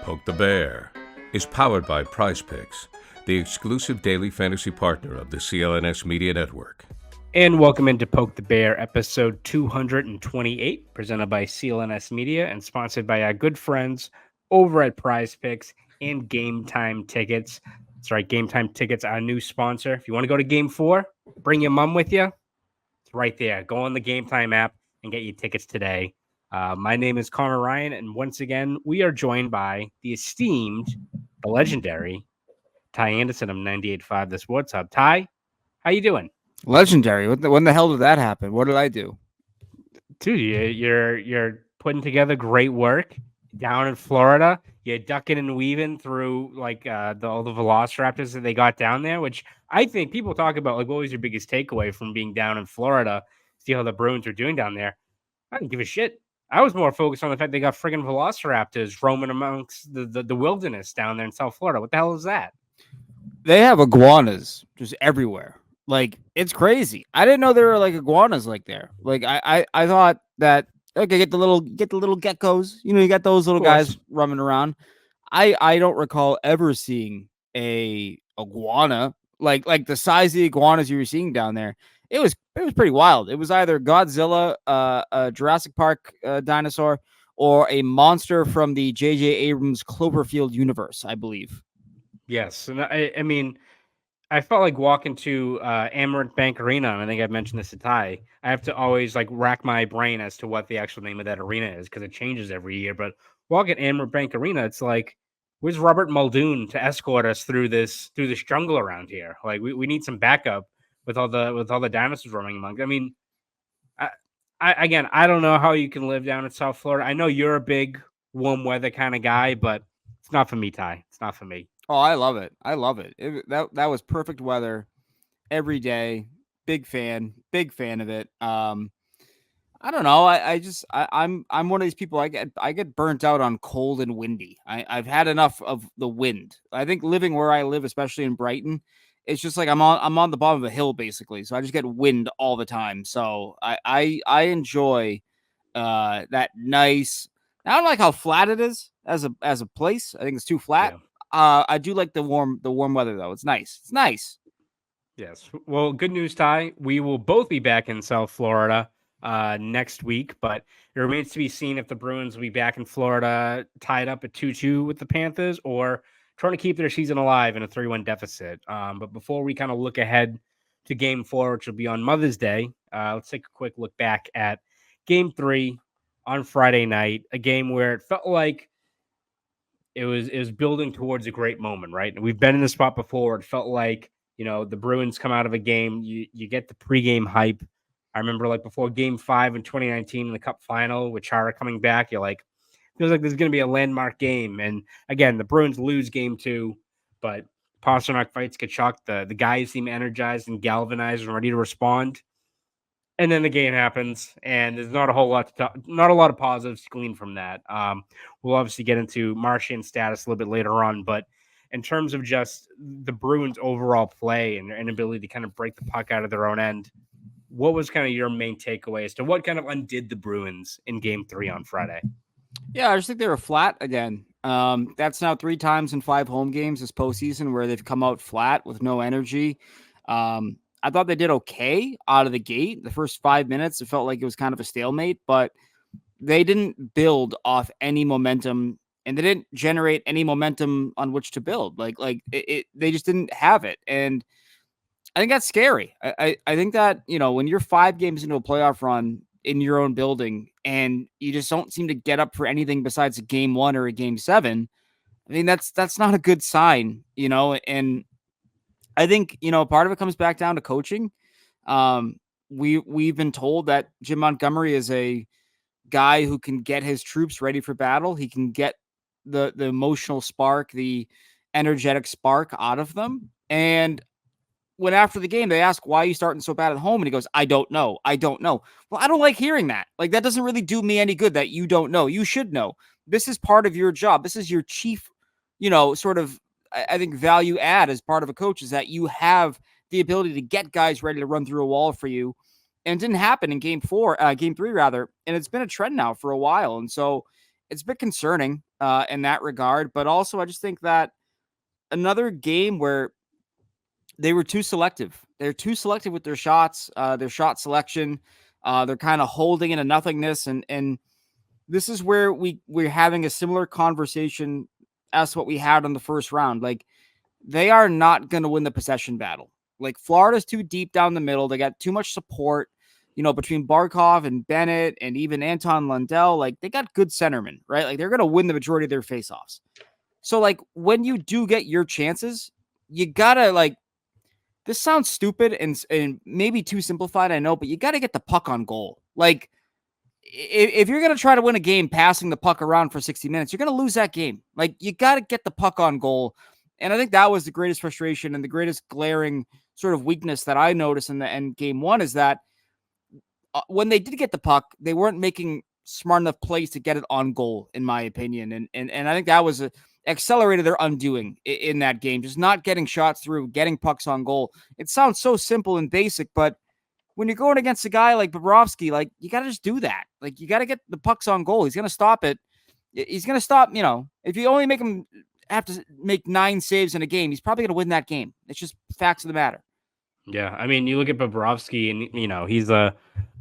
Poke the Bear is powered by Prize Picks, the exclusive daily fantasy partner of the CLNS Media Network. And welcome into Poke the Bear, episode 228, presented by CLNS Media and sponsored by our good friends over at Prize Picks and Game Time Tickets. That's right, Game Time Tickets, our new sponsor. If you want to go to Game 4, bring your mom with you. It's right there. Go on the Game Time app and get your tickets today. My name is Conor Ryan, and once again, we are joined by the esteemed, the legendary Ty Anderson of 98.5 The Sports Hub. Ty, how you doing? Legendary. When the hell did that happen? What did I do? Dude, you're putting together great work down in Florida. You're ducking and weaving through like all the velociraptors that they got down there, which I think people talk about like what was your biggest takeaway from being down in Florida, see how the Bruins are doing down there. I didn't give a shit. I was more focused on the fact they got friggin' velociraptors roaming amongst the wilderness down there in South Florida. What the hell is that? They have iguanas just everywhere. Like, it's crazy. I didn't know there were like iguanas like there. Like I thought that okay, get the little geckos. You know, you got those little guys roaming around. I don't recall ever seeing a iguana like the size of the iguanas you were seeing down there. It was pretty wild. It was either Godzilla, a Jurassic Park dinosaur, or a monster from the J.J. Abrams Cloverfield universe, I believe. Yes, and I mean, I felt like walking to Amaranth Bank Arena, and I think I've mentioned this to Ty. I have to always like rack my brain as to what the actual name of that arena is because it changes every year. But walking at Amaranth Bank Arena, it's like, where's Robert Muldoon to escort us through this jungle around here? Like we need some backup with all the dinosaurs roaming among. I mean, I don't know how you can live down in South Florida. I know you're a big warm weather kind of guy, but it's not for me, Ty. It's not for me. Oh, I love it. I love it. That was perfect weather every day. Big fan of it. I don't know. I'm one of these people. I get burnt out on cold and windy. I've had enough of the wind. I think living where I live, especially in Brighton, it's just like I'm on the bottom of a hill basically. So I just get wind all the time. So I enjoy that nice. I don't like how flat it is as a place. I think it's too flat. Yeah. I do like the warm weather though. It's nice. It's nice. Yes. Well, good news, Ty. We will both be back in South Florida next week, but it remains to be seen if the Bruins will be back in Florida tied up at 2-2 with the Panthers or trying to keep their season alive in a 3-1 deficit. But before we kind of look ahead to Game 4, which will be on Mother's Day, let's take a quick look back at Game 3 on Friday night, a game where it felt like it was building towards a great moment, right? And we've been in this spot before. It felt like, you know, the Bruins come out of a game, you get the pregame hype. I remember like before Game 5 in 2019 in the Cup final with Chara coming back, you're like, feels like there's going to be a landmark game. And again, the Bruins lose Game 2, but Pasternak fights Tkachuk. The guys seem energized and galvanized and ready to respond. And then the game happens, and there's not a whole lot not a lot of positives to glean from that. We'll obviously get into Marchand's status a little bit later on, but in terms of just the Bruins' overall play and their inability to kind of break the puck out of their own end, what was kind of your main takeaway as to what kind of undid the Bruins in Game 3 on Friday? Yeah, I just think they were flat again. That's now 3 times in 5 home games this postseason where they've come out flat with no energy. I thought they did okay out of the gate. The first 5 minutes, it felt like it was kind of a stalemate, but they didn't build off any momentum and they didn't generate any momentum on which to build. They just didn't have it. And I think that's scary. I think that, you know, when you're 5 games into a playoff run in your own building and you just don't seem to get up for anything besides a Game 1 or a Game 7, I mean, that's not a good sign, you know, and I think, you know, part of it comes back down to coaching. We've been told that Jim Montgomery is a guy who can get his troops ready for battle. He can get the emotional spark, the energetic spark out of them. And when after the game, they ask, why are you starting so bad at home? And he goes, I don't know. Well, I don't like hearing that. Like, that doesn't really do me any good that you don't know. You should know. This is part of your job. This is your chief, you know, sort of, I think value add as part of a coach is that you have the ability to get guys ready to run through a wall for you. And it didn't happen in Game 3 rather. And it's been a trend now for a while. And so it's a bit concerning. in that regard. But also, I just think that another game where they were too selective. They're too selective with their shots, their shot selection. They're kind of holding in a nothingness, and this is where we're having a similar conversation as what we had on the first round. Like, they are not going to win the possession battle. Like, Florida's too deep down the middle. They got too much support, between Barkov and Bennett and even Anton Lundell. Like, they got good centermen, right? Like, they're going to win the majority of their faceoffs. So, like, when you do get your chances, you gotta, like, this sounds stupid and maybe too simplified, I know, but you gotta get the puck on goal. Like, if you're going to try to win a game passing the puck around for 60 minutes, you're going to lose that game. Like, you got to get the puck on goal. And I think that was the greatest frustration and the greatest glaring sort of weakness that I noticed in the end game one is that when they did get the puck, they weren't making smart enough plays to get it on goal, in my opinion. And I think that was accelerated their undoing in that game, just not getting shots through, getting pucks on goal. It sounds so simple and basic, but when you're going against a guy like Bobrovsky, like, you got to just do that. Like, you got to get the pucks on goal. He's going to stop it. He's going to stop, if you only make him have to make 9 saves in a game, he's probably going to win that game. It's just facts of the matter. Yeah. I mean, you look at Bobrovsky and, he's a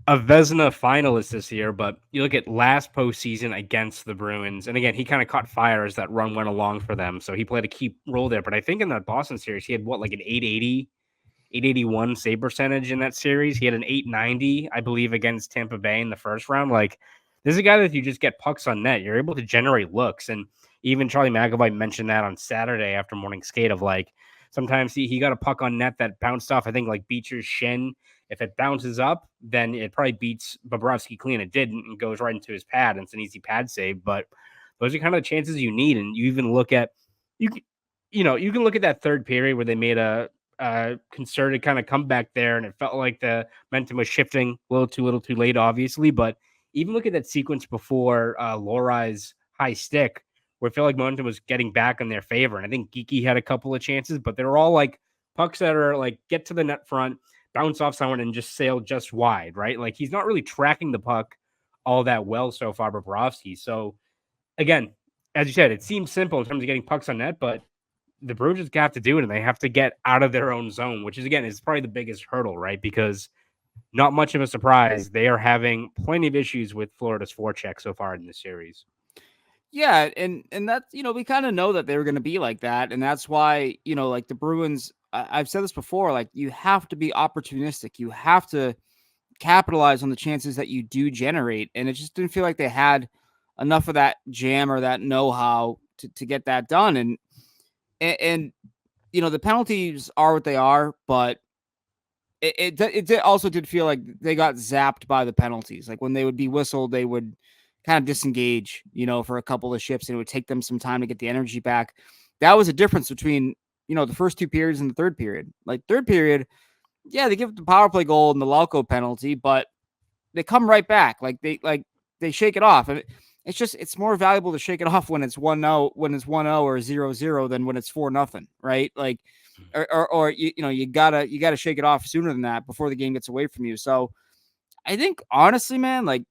Vezina finalist this year, but you look at last postseason against the Bruins. And again, he kind of caught fire as that run went along for them. So he played a key role there. But I think in that Boston series, he had like an 881 save percentage in that series. He had an 890, I believe, against Tampa Bay in the first round. Like, this is a guy that if you just get pucks on net, you're able to generate looks. And even Charlie McAvoy mentioned that on Saturday after morning skate of like, sometimes he got a puck on net that bounced off, I think, like Beecher's shin. If it bounces up, then it probably beats Bobrovsky clean. It didn't and goes right into his pad. And it's an easy pad save. But those are kind of the chances you need. And you even look at, you can look at that third period where they made a concerted kind of comeback there, and it felt like the momentum was shifting a little too late, obviously. But even look at that sequence before Lorai's high stick, where it felt like momentum was getting back in their favor. And I think Geeky had a couple of chances, but they were all like pucks that are like get to the net front, bounce off someone, and just sail just wide, right? Like, he's not really tracking the puck all that well so far, Bobrovsky. So again, as you said, it seems simple in terms of getting pucks on net, but the Bruins just have to do it, and they have to get out of their own zone, which is, again, is probably the biggest hurdle, right? Because not much of a surprise. They are having plenty of issues with Florida's forecheck so far in the series. Yeah, and that's, we kind of know that they were going to be like that, and that's why, like the Bruins, I've said this before, like, you have to be opportunistic. You have to capitalize on the chances that you do generate, and it just didn't feel like they had enough of that jam or that know-how to get that done. And the penalties are what they are, but it also did feel like they got zapped by the penalties. Like, when they would be whistled, they would kind of disengage, for a couple of shifts, and it would take them some time to get the energy back. That was a difference between, the first 2 periods and the third period. Like, third period, yeah, they give the power play goal and the Lauko penalty, but they come right back. Like, they shake it off. And it's more valuable to shake it off when it's 1-0, or 0-0 than when it's 4-0, right? Like, or you gotta shake it off sooner than that before the game gets away from you. So I think, honestly, man, like,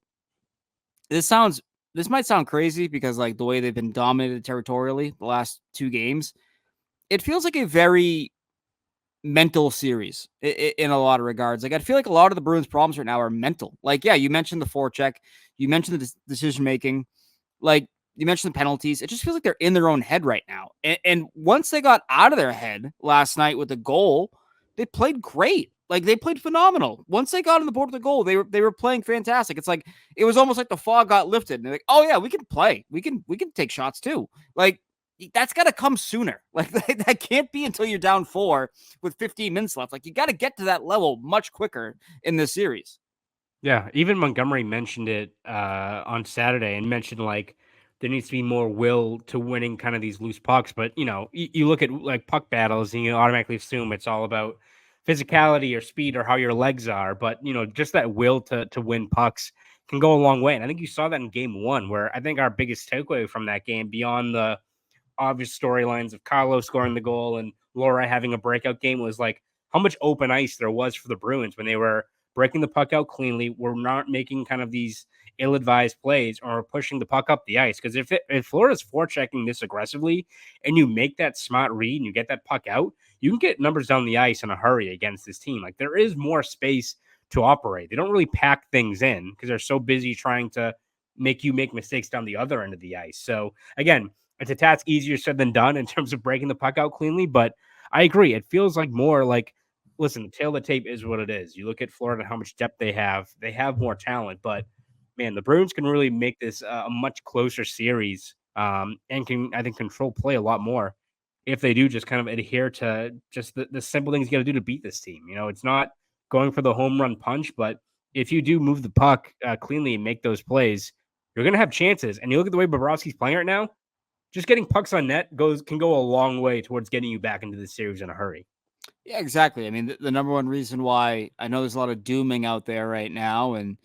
this might sound crazy because, like, the way they've been dominated territorially the last 2 games, it feels like a very mental series in a lot of regards. Like, I feel like a lot of the Bruins' problems right now are mental. Like, yeah, you mentioned the forecheck, you mentioned the decision making, like, you mentioned the penalties. It just feels like they're in their own head right now. And once they got out of their head last night with the goal, they played great. Like, they played phenomenal. Once they got on the board with the goal, they were playing fantastic. It's like, it was almost like the fog got lifted, and they're like, oh yeah, we can play. We can take shots too. Like, that's got to come sooner. Like, that can't be until you're down 4 with 15 minutes left. Like, you got to get to that level much quicker in this series. Yeah, even Montgomery mentioned it on Saturday and mentioned, like, there needs to be more will to winning kind of these loose pucks. But, you look at like puck battles and you automatically assume it's all about physicality or speed or how your legs are. But, just that will to win pucks can go a long way. And I think you saw that in game 1, where I think our biggest takeaway from that game, beyond the obvious storylines of Carlos scoring the goal and Laura having a breakout game, was like how much open ice there was for the Bruins when they were breaking the puck out cleanly. We're not making kind of these ill-advised plays or pushing the puck up the ice. Because if Florida's forechecking this aggressively and you make that smart read and you get that puck out, you can get numbers down the ice in a hurry against this team. Like, there is more space to operate. They don't really pack things in because they're so busy trying to make you make mistakes down the other end of the ice. So again, it's a task easier said than done in terms of breaking the puck out cleanly, but I agree. It feels like more like, listen, the tail of the tape is what it is. You look at Florida, how much depth they have more talent, but man, the Bruins can really make this a much closer series and can, I think, control play a lot more if they do just kind of adhere to just the simple things you got to do to beat this team. It's not going for the home run punch, but if you do move the puck cleanly and make those plays, you're going to have chances. And you look at the way Bobrovsky's playing right now, just getting pucks on net can go a long way towards getting you back into the series in a hurry. Yeah, exactly. I mean, the number one reason why I know there's a lot of dooming out there right now, and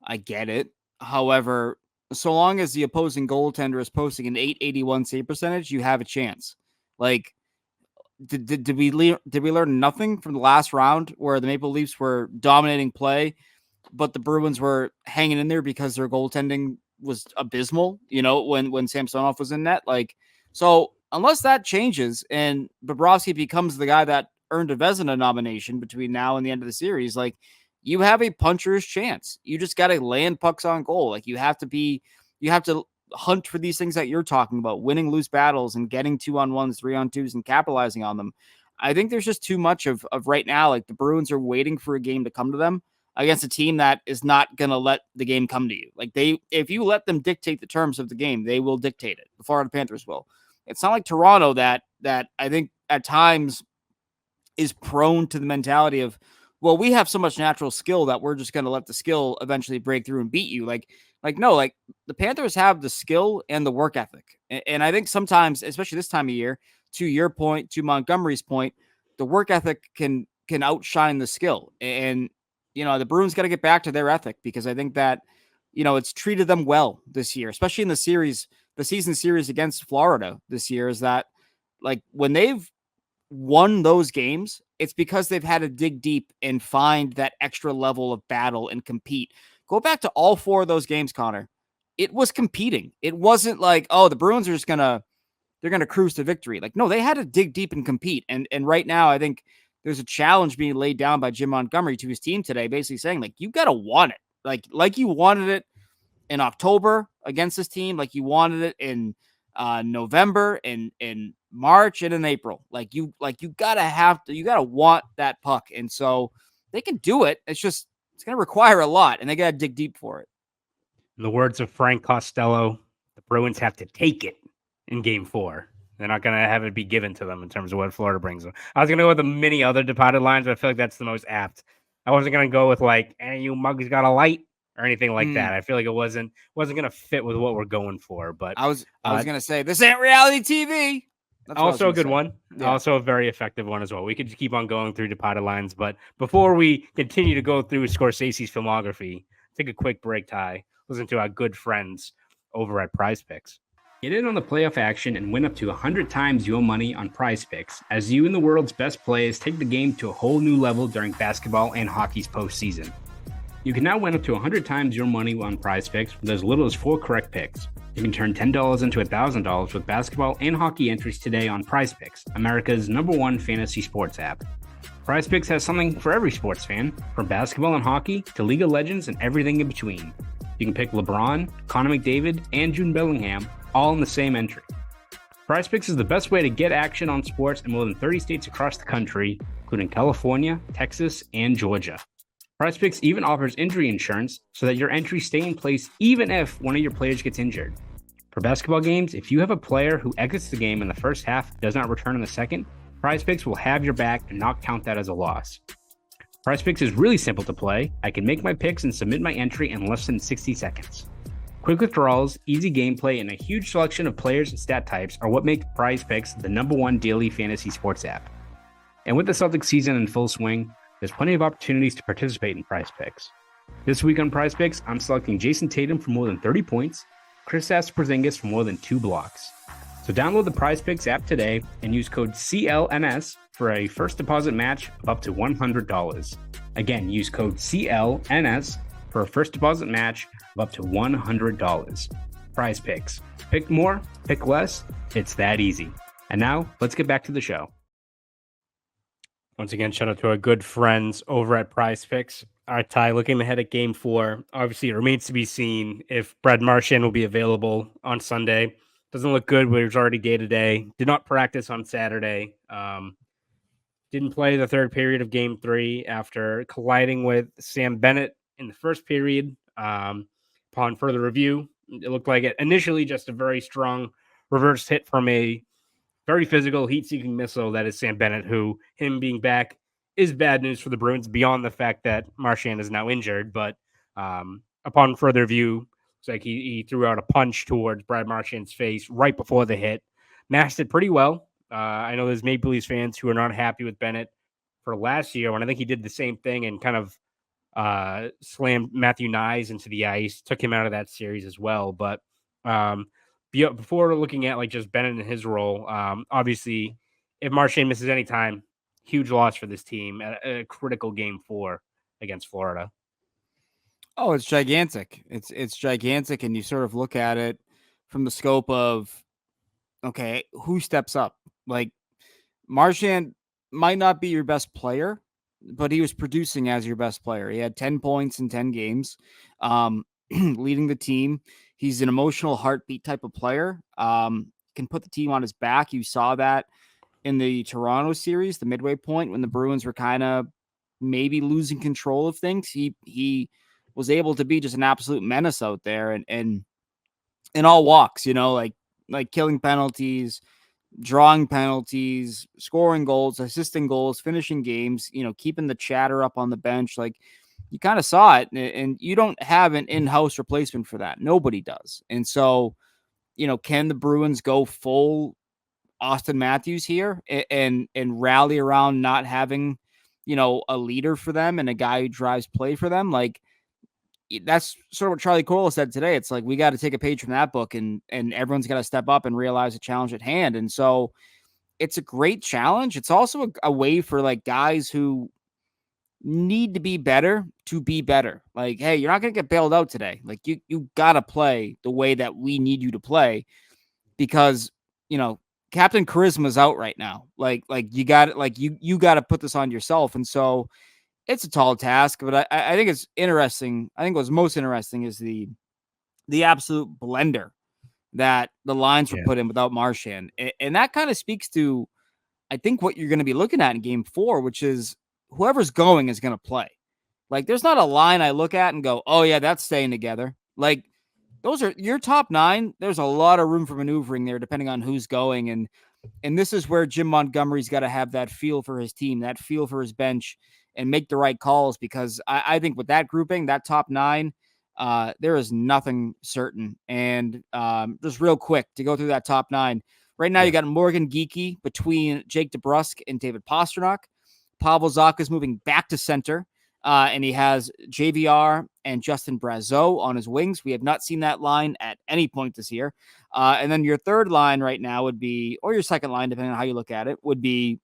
I get it. However, so long as the opposing goaltender is posting an .881 save percentage, you have a chance. Like, did we learn nothing from the last round where the Maple Leafs were dominating play, but the Bruins were hanging in there because their goaltending was abysmal, when Samsonov was in net? Like, so unless that changes and Bobrovsky becomes the guy that earned a Vezina nomination between now and the end of the series, like, you have a puncher's chance. You just got to land pucks on goal. Like, you have to hunt for these things that you're talking about, winning loose battles and getting 2-on-1s, 3-on-2s and capitalizing on them. I think there's just too much of right now. Like, the Bruins are waiting for a game to come to them against a team that is not going to let the game come to you. Like, if you let them dictate the terms of the game, they will dictate it. The Florida Panthers will. It's not like Toronto that I think at times is prone to the mentality of, well, we have so much natural skill that we're just going to let the skill eventually break through and beat you. No, the Panthers have the skill and the work ethic. And I think sometimes, especially this time of year, to your point, to Montgomery's point, the work ethic can outshine the skill. And, the Bruins got to get back to their ethic, because I think that, it's treated them well this year, especially in the season series against Florida this year, is that, like, when they've won those games, it's because they've had to dig deep and find that extra level of battle and compete. Go back to all 4 of those games, Connor. It was competing. It wasn't like, oh, the Bruins are just they're gonna cruise to victory. Like, no, they had to dig deep and compete. And right now, I think there's a challenge being laid down by Jim Montgomery to his team today, basically saying, like, you gotta want it. Like you wanted it in October against this team, like you wanted it in November and in March and in April. You gotta want that puck. And so they can do it. It's going to require a lot, and they got to dig deep for it. In the words of Frank Costello, the Bruins have to take it in Game 4. They're not going to have it be given to them in terms of what Florida brings them. I was going to go with the many other departed lines, but I feel like that's the most apt. I wasn't going to go with like, hey, you mugs got a light or anything like that. I feel like it wasn't going to fit with what we're going for. But I was going to say, this ain't reality TV. That's also a good one. Yeah. Also a very effective one as well. We could keep on going through departed lines, but before we continue to go through Scorsese's filmography, take a quick break, Ty. Listen to our good friends over at Prize Picks. Get in on the playoff action and win up to 100 times your money on Prize Picks, as you and the world's best players take the game to a whole new level during basketball and hockey's postseason. You can now win up to 100 times your money on Prize Picks with as little as 4 correct picks. You can turn $10 into $1,000 with basketball and hockey entries today on Prize Picks, America's #1 fantasy sports app. Prize Picks has something for every sports fan, from basketball and hockey to League of Legends and everything in between. You can pick LeBron, Connor McDavid, and Jude Bellingham, all in the same entry. Prize Picks is the best way to get action on sports in more than 30 states across the country, including California, Texas, and Georgia. Prize Picks even offers injury insurance so that your entries stay in place even if one of your players gets injured. For basketball games, if you have a player who exits the game in the first half and does not return in the second, Prize Picks will have your back and not count that as a loss. Prize Picks is really simple to play. I can make my picks and submit my entry in less than 60 seconds. Quick withdrawals, easy gameplay, and a huge selection of players and stat types are what make Prize Picks the #1 daily fantasy sports app. And with the Celtics season in full swing, there's plenty of opportunities to participate in Prize Picks. This week on Prize Picks, I'm selecting Jason Tatum for more than 30 points, Kristaps Porzingis for more than 2 blocks. So download the Prize Picks app today and use code CLNS for a first deposit match of up to $100. Again, use code CLNS for a first deposit match of up to $100. Prize Picks. Pick more, pick less. It's that easy. And now, let's get back to the show. Once again, shout out to our good friends over at Prize Picks. All right, Ty, looking ahead at Game 4, obviously it remains to be seen if Brad Marchand will be available on Sunday. Doesn't look good, but he was already day-to-day. Did not practice on Saturday. Didn't play the third period of Game 3 after colliding with Sam Bennett in the first period. Upon further review, it looked like it initially just a very strong reverse hit from a very physical, heat-seeking missile that is Sam Bennett, who, him being back, is bad news for the Bruins beyond the fact that Marchand is now injured. But upon further review, it's like he threw out a punch towards Brad Marchand's face right before the hit. Masked it pretty well. I know there's Maple Leafs fans who are not happy with Bennett for last year, when I think he did the same thing and kind of slammed Matthew Nyes into the ice, took him out of that series as well. But before looking at like just Bennett and his role, obviously, if Marchand misses any time, huge loss for this team at a critical Game 4 against Florida. Oh, it's gigantic. It's gigantic, and you sort of look at it from the scope of, okay, who steps up? Like, Marchand might not be your best player, but he was producing as your best player. He had 10 points in 10 games, leading the team. He's an emotional heartbeat type of player. Can put the team on his back. You saw that in the Toronto series, the midway point, when the Bruins were kind of maybe losing control of things. He was able to be just an absolute menace out there, and in all walks, like killing penalties, drawing penalties, scoring goals, assisting goals, finishing games, keeping the chatter up on the bench. Like, you kind of saw it, and you don't have an in-house replacement for that. Nobody does. And so, can the Bruins go full Austin Matthews here and rally around not having, a leader for them and a guy who drives play for them? Like, that's sort of what Charlie Coyle said today. It's like, we got to take a page from that book, and everyone's got to step up and realize the challenge at hand. And so it's a great challenge. It's also a way for like guys who need to be better to be better. Like, hey, you're not going to get bailed out today. Like, you got to play the way that we need you to play, because, Captain Charisma's out right now. Like you got it. Like you got to put this on yourself. And so it's a tall task, but I think it's interesting. I think what's most interesting is the absolute blender that the lines were put in without Marchand. And that kind of speaks to, I think, what you're going to be looking at in Game 4, which is whoever's going is going to play. Like, there's not a line I look at and go, oh yeah, that's staying together. Like, those are your top 9. There's a lot of room for maneuvering there, depending on who's going. And this is where Jim Montgomery's got to have that feel for his team, that feel for his bench, and make the right calls, because I think with that grouping, that top 9, there is nothing certain. And just real quick to go through that top 9. Right now, you got Morgan Geekie between Jake DeBrusk and David Pastrnak. Pavel Zacha is moving back to center, and he has JVR and Justin Brazeau on his wings. We have not seen that line at any point this year. And then your third line right now would be, or your second line, depending on how you look at it, would be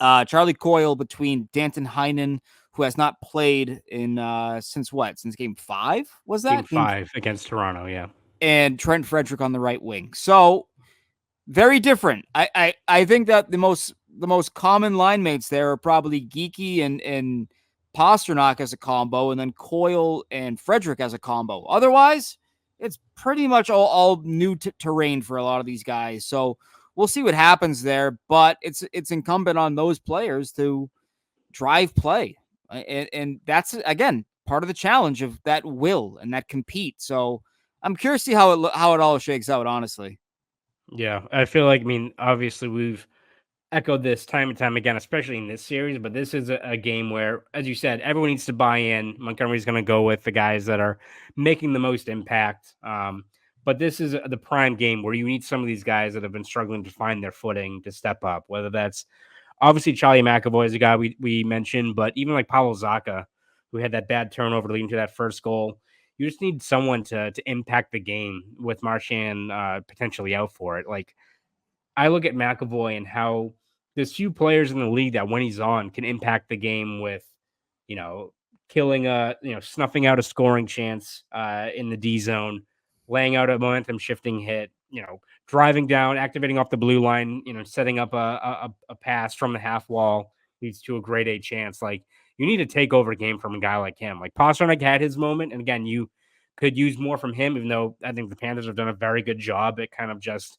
Charlie Coyle between Danton Heinen, who has not played in since Game 5? Was that Game 5 against Toronto? Yeah. And Trent Frederick on the right wing. So very different. I think that the most common line mates there are probably Geekie and Pastrnak as a combo, and then Coyle and Frederick as a combo. Otherwise, it's pretty much all new terrain for a lot of these guys. So we'll see what happens there, but it's incumbent on those players to drive play. And that's, again, part of the challenge of that will and that compete. So I'm curious to see how it all shakes out, honestly. Yeah, I feel like, obviously we've echoed this time and time again, especially in this series, but this is a game where, as you said, everyone needs to buy in. Montgomery's going to go with the guys that are making the most impact. But this is the prime game where you need some of these guys that have been struggling to find their footing to step up, whether that's obviously Charlie McAvoy is a guy we mentioned, but even like Pavel Zacha, who had that bad turnover leading to that first goal. You just need someone to impact the game with Marchand potentially out for it. Like, I look at McAvoy and how there's few players in the league that when he's on can impact the game with killing snuffing out a scoring chance in the D zone, laying out a momentum shifting hit, driving down, activating off the blue line, setting up a pass from the half wall leads to a grade A chance. Like, you need to take over a game from a guy like him. Like, Pastrnak had his moment, and again, you could use more from him, even though I think the Panthers have done a very good job at kind of just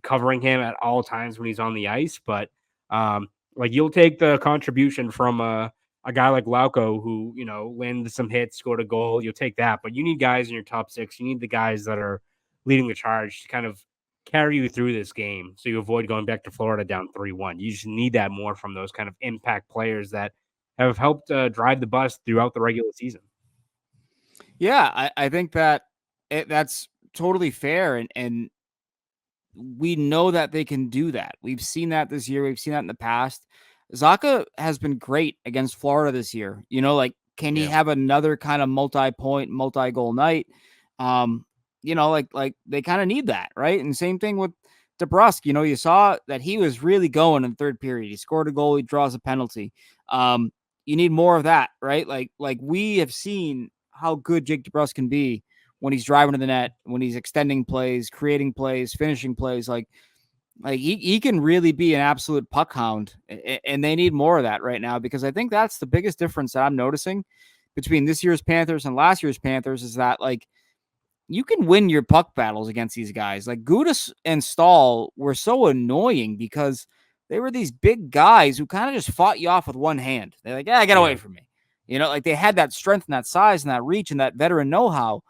covering him at all times when he's on the ice. But like, you'll take the contribution from a guy like Lauko who, landed some hits, scored a goal. You'll take that. But you need guys in your top six. You need the guys that are leading the charge to kind of carry you through this game so you avoid going back to Florida down 3-1. You just need that more from those kind of impact players that have helped drive the bus throughout the regular season. Yeah, I think that that's totally fair. And we know that they can do that. We've seen that this year. We've seen that in the past. Zacha has been great against Florida this year. Like, can he have another kind of multi-point, multi-goal night? Like they kind of need that, right? And same thing with DeBrusk. You saw that he was really going in the third period. He scored a goal. He draws a penalty. You need more of that, right? Like we have seen how good Jake DeBrusk can be when he's driving to the net, when he's extending plays, creating plays, finishing plays. Like he can really be an absolute puck hound, and they need more of that right now, because I think that's the biggest difference that I'm noticing between this year's Panthers and last year's Panthers is that, like, you can win your puck battles against these guys. Like, Gudas and Stahl were so annoying because they were these big guys who kind of just fought you off with one hand. They're like, get away from me. Like, they had that strength and that size and that reach and that veteran know-how.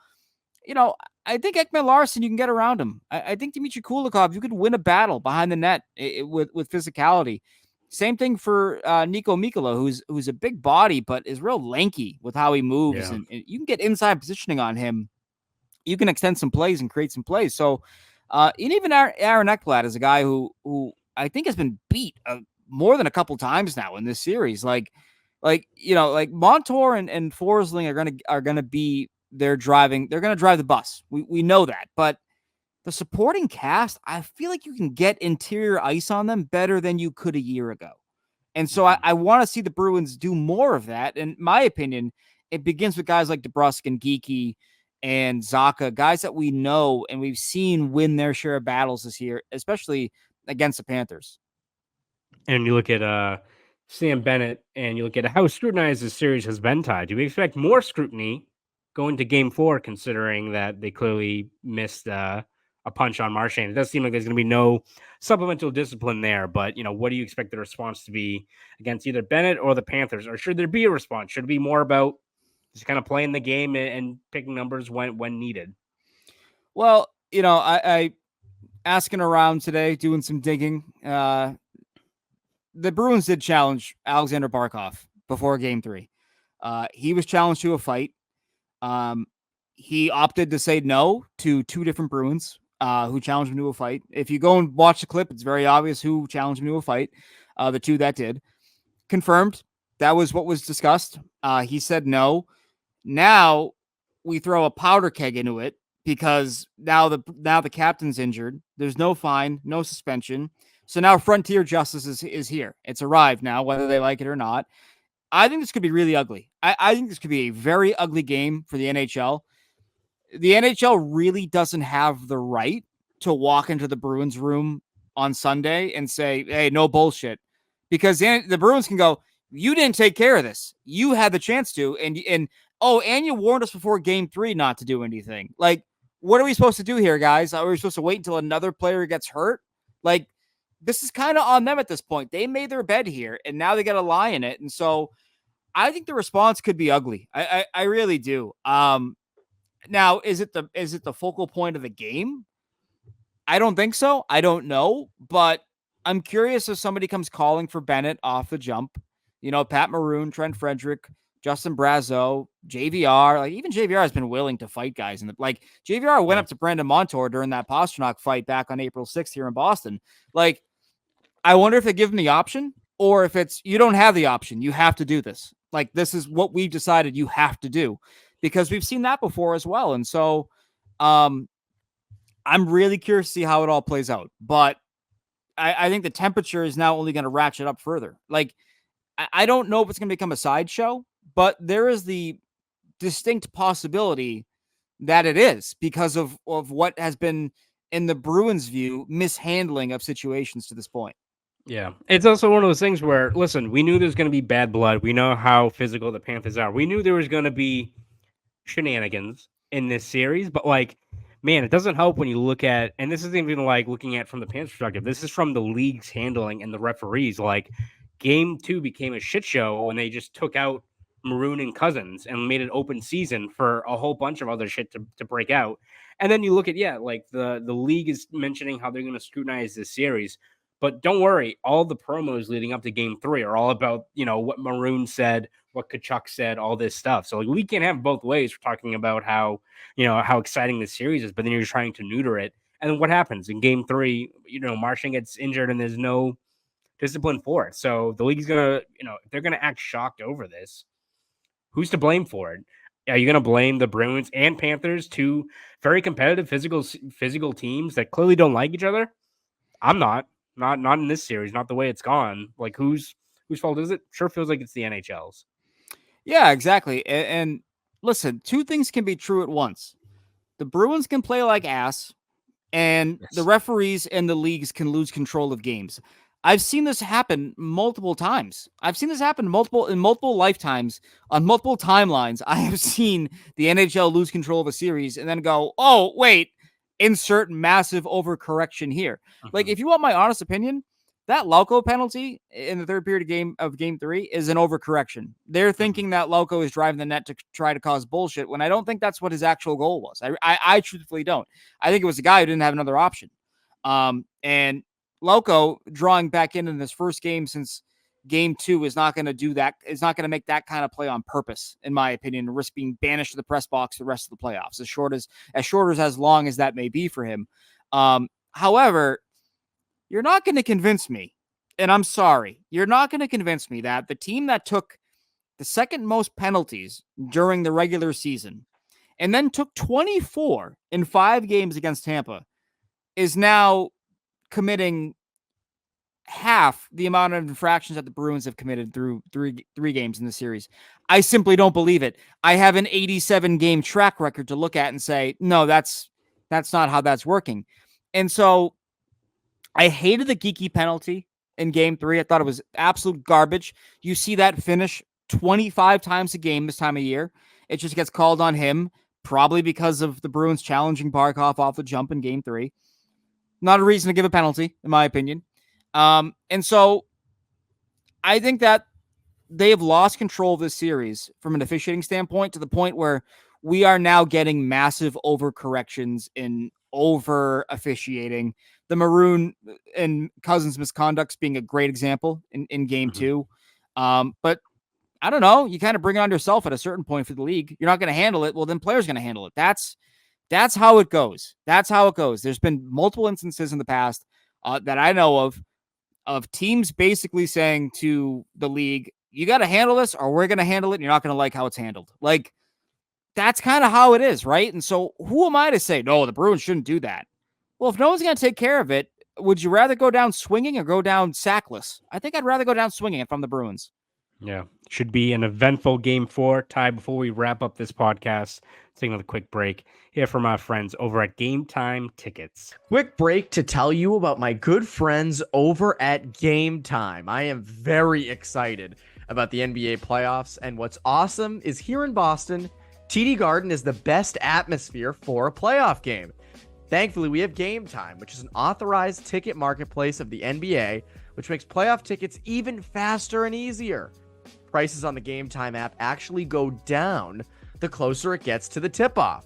I think Ekman Larsson, you can get around him. I think Dmitry Kulikov, you could win a battle behind the net with physicality. Same thing for Nico Mikkola, who's a big body but is real lanky with how he moves, and you can get inside positioning on him. You can extend some plays and create some plays. So, and even Aaron Ekblad is a guy who I think has been beat more than a couple times now in this series. Like Montour and Forsling are gonna be. They're going to drive the bus. We know that, but the supporting cast, I feel like you can get interior ice on them better than you could a year ago. And so I want to see the Bruins do more of that. In my opinion, it begins with guys like DeBrusk and Geekie and Zacha, guys that we know and we've seen win their share of battles this year, especially against the Panthers. And you look at Sam Bennett and you look at how scrutinized this series has been, Ty. Do we expect more scrutiny going to game 4, considering that they clearly missed a punch on Marchand? It does seem like there's going to be no supplemental discipline there, but, what do you expect the response to be against either Bennett or the Panthers? Or should there be a response? Should it be more about just kind of playing the game and picking numbers when needed? Well, I asking around today, doing some digging. The Bruins did challenge Alexander Barkov before game 3. He was challenged to a fight. He opted to say no to 2 different Bruins who challenged him to a fight. If you go and watch the clip, it's very obvious who challenged him to a fight. The 2 that did. Confirmed. That was what was discussed. He said no. Now we throw a powder keg into it because now the captain's injured. There's no fine, no suspension. So now frontier justice is here. It's arrived now, whether they like it or not. I think this could be really ugly. I think this could be a very ugly game for the NHL. The NHL really doesn't have the right to walk into the Bruins room on Sunday and say, hey, no bullshit. Because the Bruins can go, you didn't take care of this. You had the chance to. And you warned us before game 3 not to do anything. Like, what are we supposed to do here, guys? Are we supposed to wait until another player gets hurt? Like, this is kind of on them at this point. They made their bed here, and now they got to lie in it. And so I think the response could be ugly. I really do. Now, is it the focal point of the game? I don't think so. I don't know, but I'm curious if somebody comes calling for Bennett off the jump. Pat Maroon, Trent Frederick, Justin Brazeau, JVR. Like, even JVR has been willing to fight guys. JVR went up to Brandon Montour during that Pastrnak fight back on April 6th here in Boston. Like, I wonder if they give him the option, or if it's, you don't have the option. You have to do this. Like, this is what we've decided you have to do, because we've seen that before as well. And so I'm really curious to see how it all plays out. But I think the temperature is now only going to ratchet up further. Like, I don't know if it's going to become a sideshow, but there is the distinct possibility that it is because of what has been, in the Bruins' view, mishandling of situations to this point. Yeah. It's also one of those things where, listen, we knew there's going to be bad blood. We know how physical the Panthers are. We knew there was going to be shenanigans in this series, but like, man, it doesn't help when you look at, and this isn't even like looking at from the Panthers perspective. This is from the league's handling and the referees. Like, game 2 became a shit show when they just took out Maroon and Cousins and made an open season for a whole bunch of other shit to break out. And then you look at, like the league is mentioning how they're going to scrutinize this series. But don't worry, all the promos leading up to game 3 are all about, what Maroon said, what Kachuk said, all this stuff. So like, we can't have both ways. We're talking about how exciting this series is, but then you're trying to neuter it. And then what happens in game 3? Marchand gets injured and there's no discipline for it. So the league's going to, if they're going to act shocked over this, who's to blame for it? Are you going to blame the Bruins and Panthers, two very competitive physical teams that clearly don't like each other? I'm not in this series, not the way it's gone. Like, whose fault is it? Sure feels like it's the NHL's. Yeah, exactly. And listen, two things can be true at once. The Bruins can play like ass, and the referees and the leagues can lose control of games. I've seen this happen multiple times. I've seen this happen in multiple lifetimes on multiple timelines. I have seen the NHL lose control of a series and then go, oh, wait, insert massive overcorrection here. Like, if you want my honest opinion, that Lauko penalty in the third period of game 3 is an overcorrection. They're thinking that Lauko is driving the net to try to cause bullshit when I don't think that's what his actual goal was. I truthfully don't. I think it was a guy who didn't have another option. And Lauko drawing back in this first game since game 2 is not going to do that. Is not going to make that kind of play on purpose, in my opinion, and risk being banished to the press box the rest of the playoffs, as long as that may be for him. However, you're not going to convince me, and I'm sorry, you're not going to convince me that the team that took the second most penalties during the regular season and then took 24 in 5 games against Tampa is now committing half the amount of infractions that the Bruins have committed through three games in the series. I simply don't believe it. I have an 87 game track record to look at and say, no, that's not how that's working. And so I hated the geeky penalty in game 3. I thought it was absolute garbage. You see that finish 25 times a game this time of year. It just gets called on him, probably because of the Bruins challenging Barkov off the jump in game 3. Not a reason to give a penalty, in my opinion. And so I think that they have lost control of this series from an officiating standpoint to the point where we are now getting massive overcorrections in over officiating. The Maroon and Cousins misconducts being a great example in game 2. But I don't know. You kind of bring it on yourself at a certain point for the league. You're not going to handle it. Well, then players going to handle it. That's how it goes. That's how it goes. There's been multiple instances in the past that I know of teams basically saying to the league, you got to handle this or we're going to handle it. And you're not going to like how it's handled. Like, that's kind of how it is, right? And so who am I to say, no, the Bruins shouldn't do that? Well, if no one's going to take care of it, would you rather go down swinging or go down sackless? I think I'd rather go down swinging if I'm the Bruins. Yeah, should be an eventful game 4. Ty, before we wrap up this podcast, let's take another quick break here from our friends over at Game Time Tickets. Quick break to tell you about my good friends over at Game Time. I am very excited about the NBA playoffs, and what's awesome is here in Boston, TD Garden is the best atmosphere for a playoff game. Thankfully, we have Game Time, which is an authorized ticket marketplace of the NBA, which makes playoff tickets even faster and easier. Prices on the Game Time app actually go down the closer it gets to the tip-off.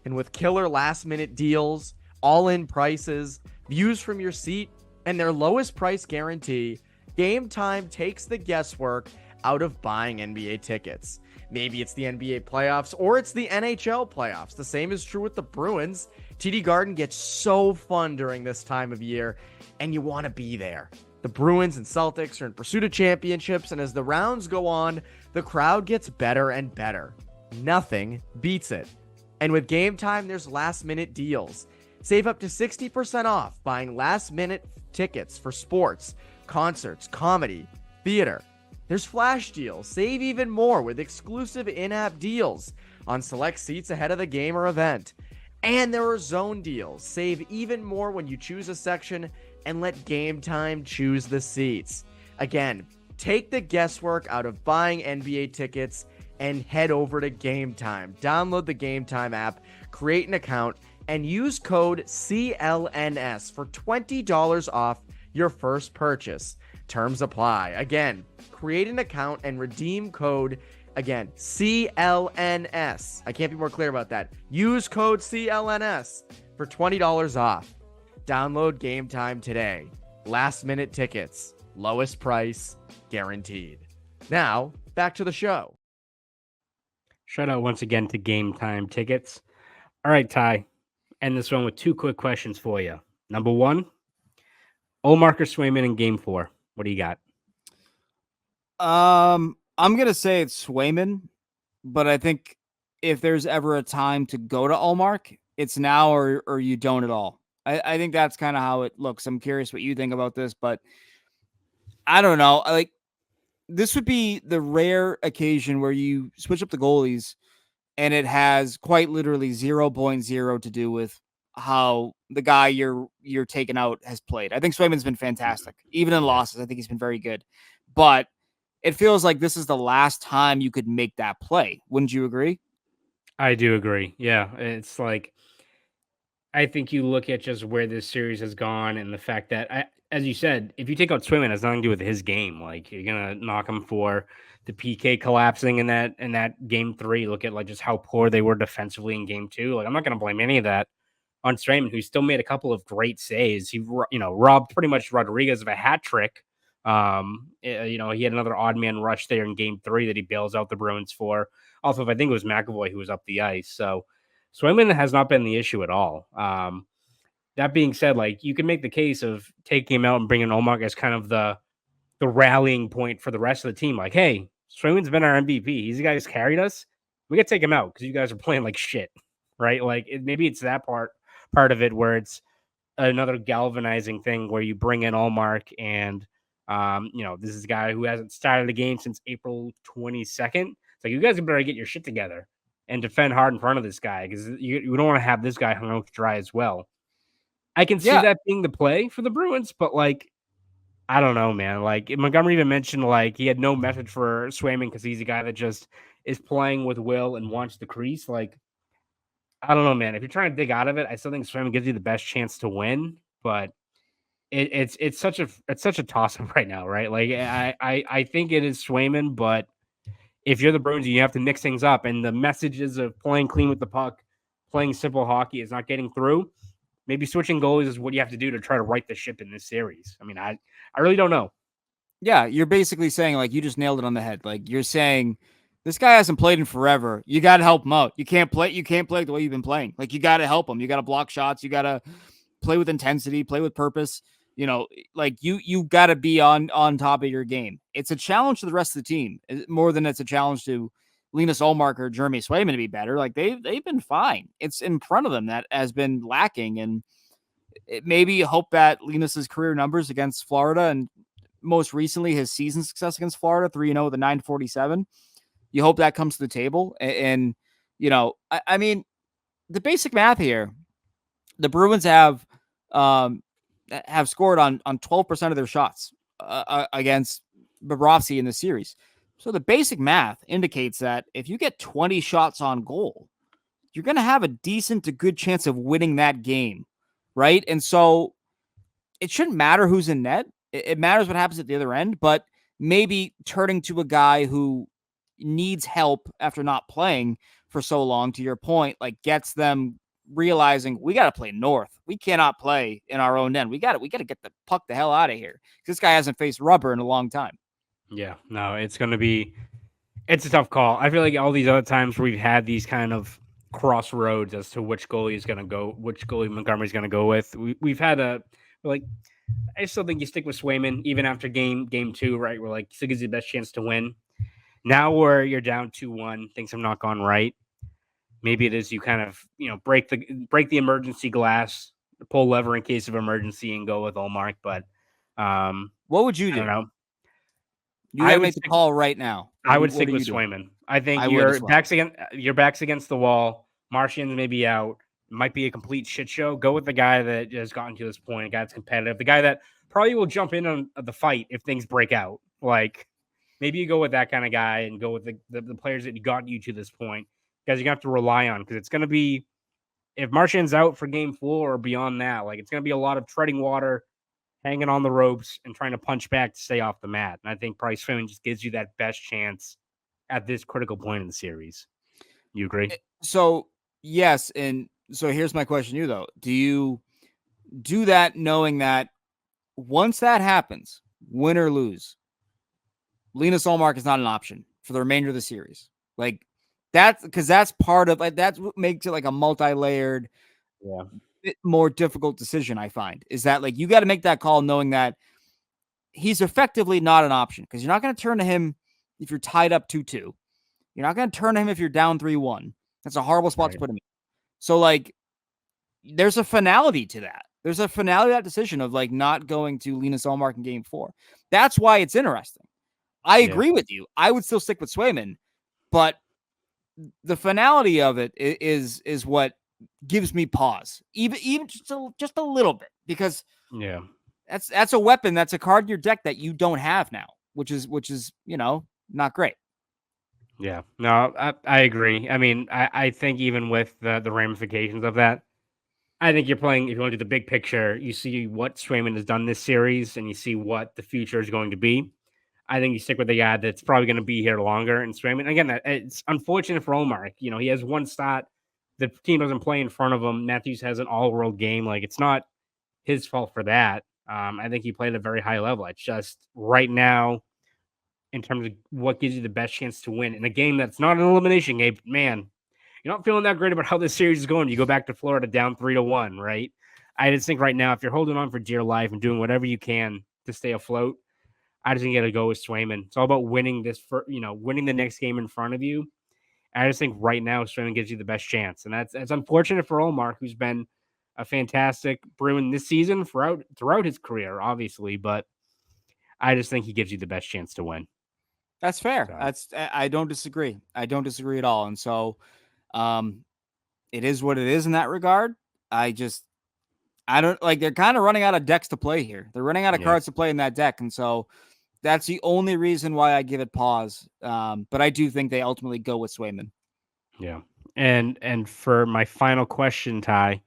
And with killer last-minute deals, all-in prices, views from your seat, and their lowest price guarantee, Game Time takes the guesswork out of buying NBA tickets. Maybe it's the NBA playoffs or it's the NHL playoffs. The same is true with the Bruins. TD Garden gets so fun during this time of year, and you want to be there. The Bruins and Celtics are in pursuit of championships, and as the rounds go on, the crowd gets better and better. Nothing beats it. And with Game Time, there's last-minute deals. Save up to 60% off buying last-minute tickets for sports, concerts, comedy, theater. There's flash deals. Save even more with exclusive in-app deals on select seats ahead of the game or event. And there are zone deals. Save even more when you choose a section and let Game Time choose the seats. Again, take the guesswork out of buying NBA tickets and head over to Game Time. Download the Game Time app, create an account, and use code CLNS for $20 off your first purchase. Terms apply. Again, create an account and redeem code, again, CLNS. I can't be more clear about that. Use code CLNS for $20 off. Download Game Time today. Last minute tickets. Lowest price guaranteed. Now, back to the show. Shout out once again to Game Time tickets. All right, Ty. End this one with 2 quick questions for you. Number 1, Ullmark or Swayman in Game 4? What do you got? I'm gonna say it's Swayman, but I think if there's ever a time to go to Ullmark, it's now or you don't at all. I think that's kind of how it looks. I'm curious what you think about this, but I don't know. Like, this would be the rare occasion where you switch up the goalies and it has quite literally 0.0 to do with how the guy you're taking out has played. I think Swayman's been fantastic. Even in losses, I think he's been very good. But it feels like this is the last time you could make that play. Wouldn't you agree? I do agree. Yeah, it's like, I think you look at just where this series has gone and the fact that, as you said, if you take out Swayman, it has nothing to do with his game. Like, you're gonna knock him for the PK collapsing in that Game 3. Look at like just how poor they were defensively in Game 2. Like, I'm not gonna blame any of that on Swayman, who still made a couple of great saves. He robbed pretty much Rodriguez of a hat trick. He had another odd man rush there in Game 3 that he bails out the Bruins for. Also, I think it was McAvoy who was up the ice. So Swayman has not been the issue at all. That being said, like, you can make the case of taking him out and bringing Ullmark as kind of the rallying point for the rest of the team. Like, hey, Swayman's been our MVP. He's the guy who's carried us. We got to take him out because you guys are playing like shit, right? Like, maybe it's that part of it where it's another galvanizing thing where you bring in Ullmark and, this is a guy who hasn't started a game since April 22nd. It's like, you guys better get your shit together and defend hard in front of this guy because you don't want to have this guy hung out to dry as well. I can see that being the play for the Bruins, but like, I don't know, man. Like, Montgomery even mentioned like he had no message for Swayman because he's a guy that just is playing with will and wants the crease. Like, I don't know, man. If you're trying to dig out of it, I still think Swayman gives you the best chance to win, but it's such a toss up right now, right? Like, I think it is Swayman, but if you're the Bruins, you have to mix things up, and the messages of playing clean with the puck, playing simple hockey is not getting through. Maybe switching goalies is what you have to do to try to right the ship in this series. I mean, I really don't know. Yeah, you're basically saying, like, you just nailed it on the head. Like, you're saying this guy hasn't played in forever. You got to help him out. You can't play the way you've been playing. Like, you got to help him. You got to block shots. You got to play with intensity, play with purpose. Like, you got to be on top of your game. It's a challenge to the rest of the team more than it's a challenge to Linus Ullmark or Jeremy Swayman to be better. Like, they've been fine. It's in front of them that has been lacking, and maybe you hope that Linus's career numbers against Florida and most recently his season success against Florida, 3-0 with a 947. You hope that comes to the table. And I mean, the basic math here, the Bruins have scored on 12% of their shots against Bobrovsky in the series. So the basic math indicates that if you get 20 shots on goal, you're going to have a decent to good chance of winning that game, right? And so it shouldn't matter who's in net. It matters what happens at the other end, but maybe turning to a guy who needs help after not playing for so long, to your point, like, gets them realizing we got to play north. We cannot play in our own end. We got to get the puck the hell out of here. This guy hasn't faced rubber in a long time. Yeah, no, it's a tough call. I feel like all these other times we've had these kind of crossroads as to which goalie Montgomery's going to go with. We've had I still think you stick with Swayman even after game 2, right? We're like, still gives you the best chance to win. Now where you're down 2-1, things have not gone right. Maybe it is you kind of, break the emergency glass, pull lever in case of emergency and go with Ullmark. But what would you do? I don't know. You got to make the call right now. I would stick with Swayman. I think your back's against the wall. Marchand's maybe out. It might be a complete shit show. Go with the guy that has gotten to this point, a guy that's competitive, the guy that probably will jump in on the fight if things break out. Like maybe you go with that kind of guy and go with the players that got you to this point, guys you're gonna have to rely on, because it's gonna be, if Marchand's out for game 4 or beyond that, like it's gonna be a lot of treading water, hanging on the ropes, and trying to punch back to stay off the mat. And I think Price Swayman just gives you that best chance at this critical point in the series. You agree? So yes, and so here's my question to you though. Do you do that knowing that once that happens, win or lose, Linus Ullmark is not an option for the remainder of the series? Like that's because that's part of, like, that's what makes it like a multi-layered, bit more difficult decision. I find is that, like, you got to make that call knowing that he's effectively not an option, because you're not going to turn to him if you're tied up 2-2. You're not going to turn to him if you're down 3-1. That's a horrible spot to put him in. So, like, there's a finality to that. There's a finality to that decision of, like, not going to Linus Ullmark in game 4. That's why it's interesting. I agree with you. I would still stick with Swayman, but the finality of it is what gives me pause, even just a little bit, because that's a weapon, that's a card in your deck that you don't have now, which is not great. Yeah, no, I agree. I mean, I think even with the ramifications of that, I think you're playing, if you want to do the big picture, you see what Swayman has done this series and you see what the future is going to be. I think you stick with the guy that's probably going to be here longer. And Swayman, again, it's unfortunate for Ullmark. You know, he has one start. The team doesn't play in front of him. Matthews has an all-world game. Like, it's not his fault for that. I think he played at a very high level. It's just right now, in terms of what gives you the best chance to win in a game that's not an elimination game, man, you're not feeling that great about how this series is going. You go back to Florida down 3-1, right? I just think right now, if you're holding on for dear life and doing whatever you can to stay afloat, I just think you got to go with Swayman. It's all about winning winning the next game in front of you. I just think right now Swayman gives you the best chance, and that's unfortunate for Ullmark, who's been a fantastic Bruin this season throughout his career, obviously. But I just think he gives you the best chance to win. That's fair. I don't disagree. I don't disagree at all. And so, it is what it is in that regard. I don't like, they're kind of running out of decks to play here. They're running out of cards to play in that deck. And so that's the only reason why I give it pause. But I do think they ultimately go with Swayman. Yeah. And for my final question, Ty,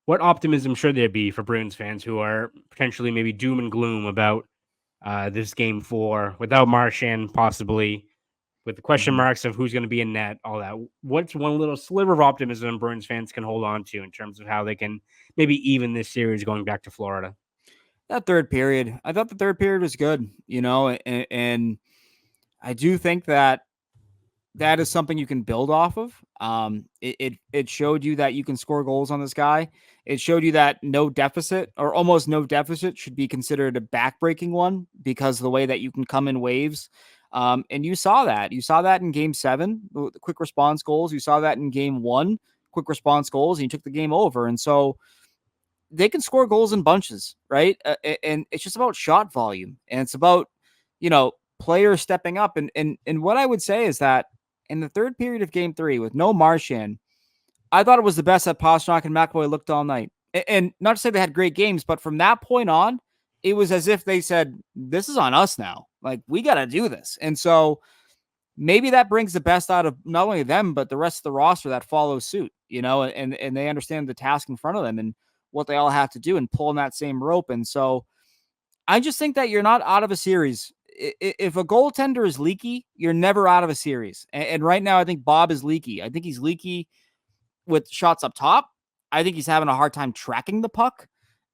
what optimism should there be for Bruins fans who are potentially maybe doom and gloom about this game 4 without Marchand, possibly with the question marks of who's going to be in net, all that? What's one little sliver of optimism Bruins fans can hold on to in terms of how they can maybe even this series going back to Florida? That third period, I thought the third period was good, and I do think that is something you can build off of. It showed you that you can score goals on this guy. It showed you that no deficit, or almost no deficit, should be considered a backbreaking one, because of the way that you can come in waves. And you saw that. You saw that in game 7, the quick response goals. You saw that in game 1, quick response goals, and you took the game over. And so they can score goals in bunches, right? And it's just about shot volume, and it's about, players stepping up. And what I would say is that in the third period of game 3, with no Marchand, I thought it was the best that Pastrnak and McAvoy looked all night. And not to say they had great games, but from that point on, it was as if they said, this is on us now. Like, we got to do this. And so maybe that brings the best out of not only them, but the rest of the roster that follows suit, and they understand the task in front of them and what they all have to do and pull on that same rope. And so I just think that you're not out of a series. If a goaltender is leaky, you're never out of a series. And right now, I think Bob is leaky. I think he's leaky with shots up top. I think he's having a hard time tracking the puck.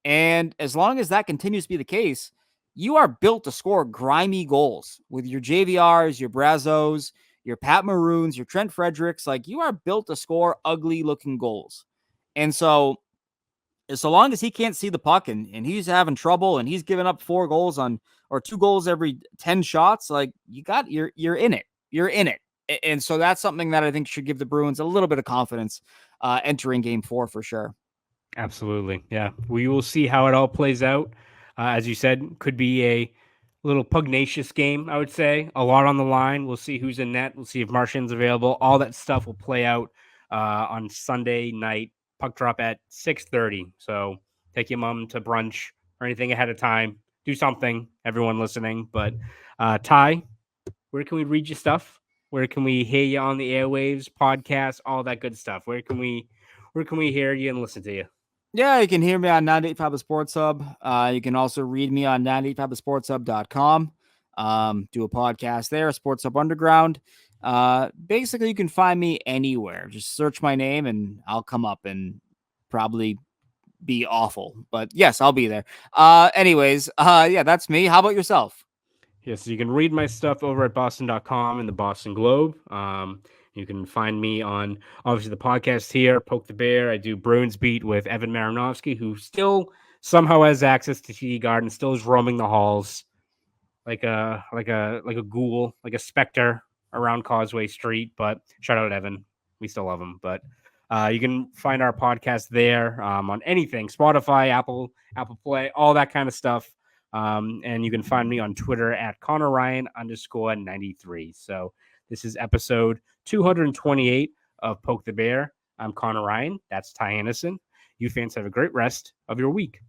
And as long as that continues to be the case, you are built to score grimy goals with your JVRs, your Brazos, your Pat Maroons, your Trent Fredericks. Like, you are built to score ugly looking goals. And so long as he can't see the puck and he's having trouble and he's giving up 4 goals or 2 goals every 10 shots, like, you're in it. You're in it. And so that's something that I think should give the Bruins a little bit of confidence entering game 4 for sure. Absolutely. Yeah. We will see how it all plays out. As you said, could be little pugnacious game, I would say. A lot on the line. We'll see who's in net. We'll see if Marchand's available. All that stuff will play out on Sunday night. Puck drop at 6:30. So take your mom to brunch or anything ahead of time. Do something, everyone listening. But Ty, where can we read your stuff? Where can we hear you on the airwaves, podcasts, all that good stuff? Where can we hear you and listen to you? Yeah, you can hear me on 98.5 The Sports Hub. You can also read me on 98.5thesportshub.com. Do a podcast there, Sports Hub Underground. Basically, you can find me anywhere. Just search my name and I'll come up and probably be awful. But yes, I'll be there. Anyways, yeah, that's me. How about yourself? Yes, you can read my stuff over at boston.com and the Boston Globe. You can find me on, obviously, the podcast here, Poke the Bear. I do Bruins Beat with Evan Marinofski, who still somehow has access to TD Garden, still is roaming the halls like a ghoul, like a specter around Causeway Street. But shout out Evan. We still love him. But you can find our podcast there on anything, Spotify, Apple Play, all that kind of stuff. And you can find me on Twitter at Conor Ryan _93. So this is episode 228 of Poke the Bear. I'm Conor Ryan. That's Ty Anderson. You fans have a great rest of your week.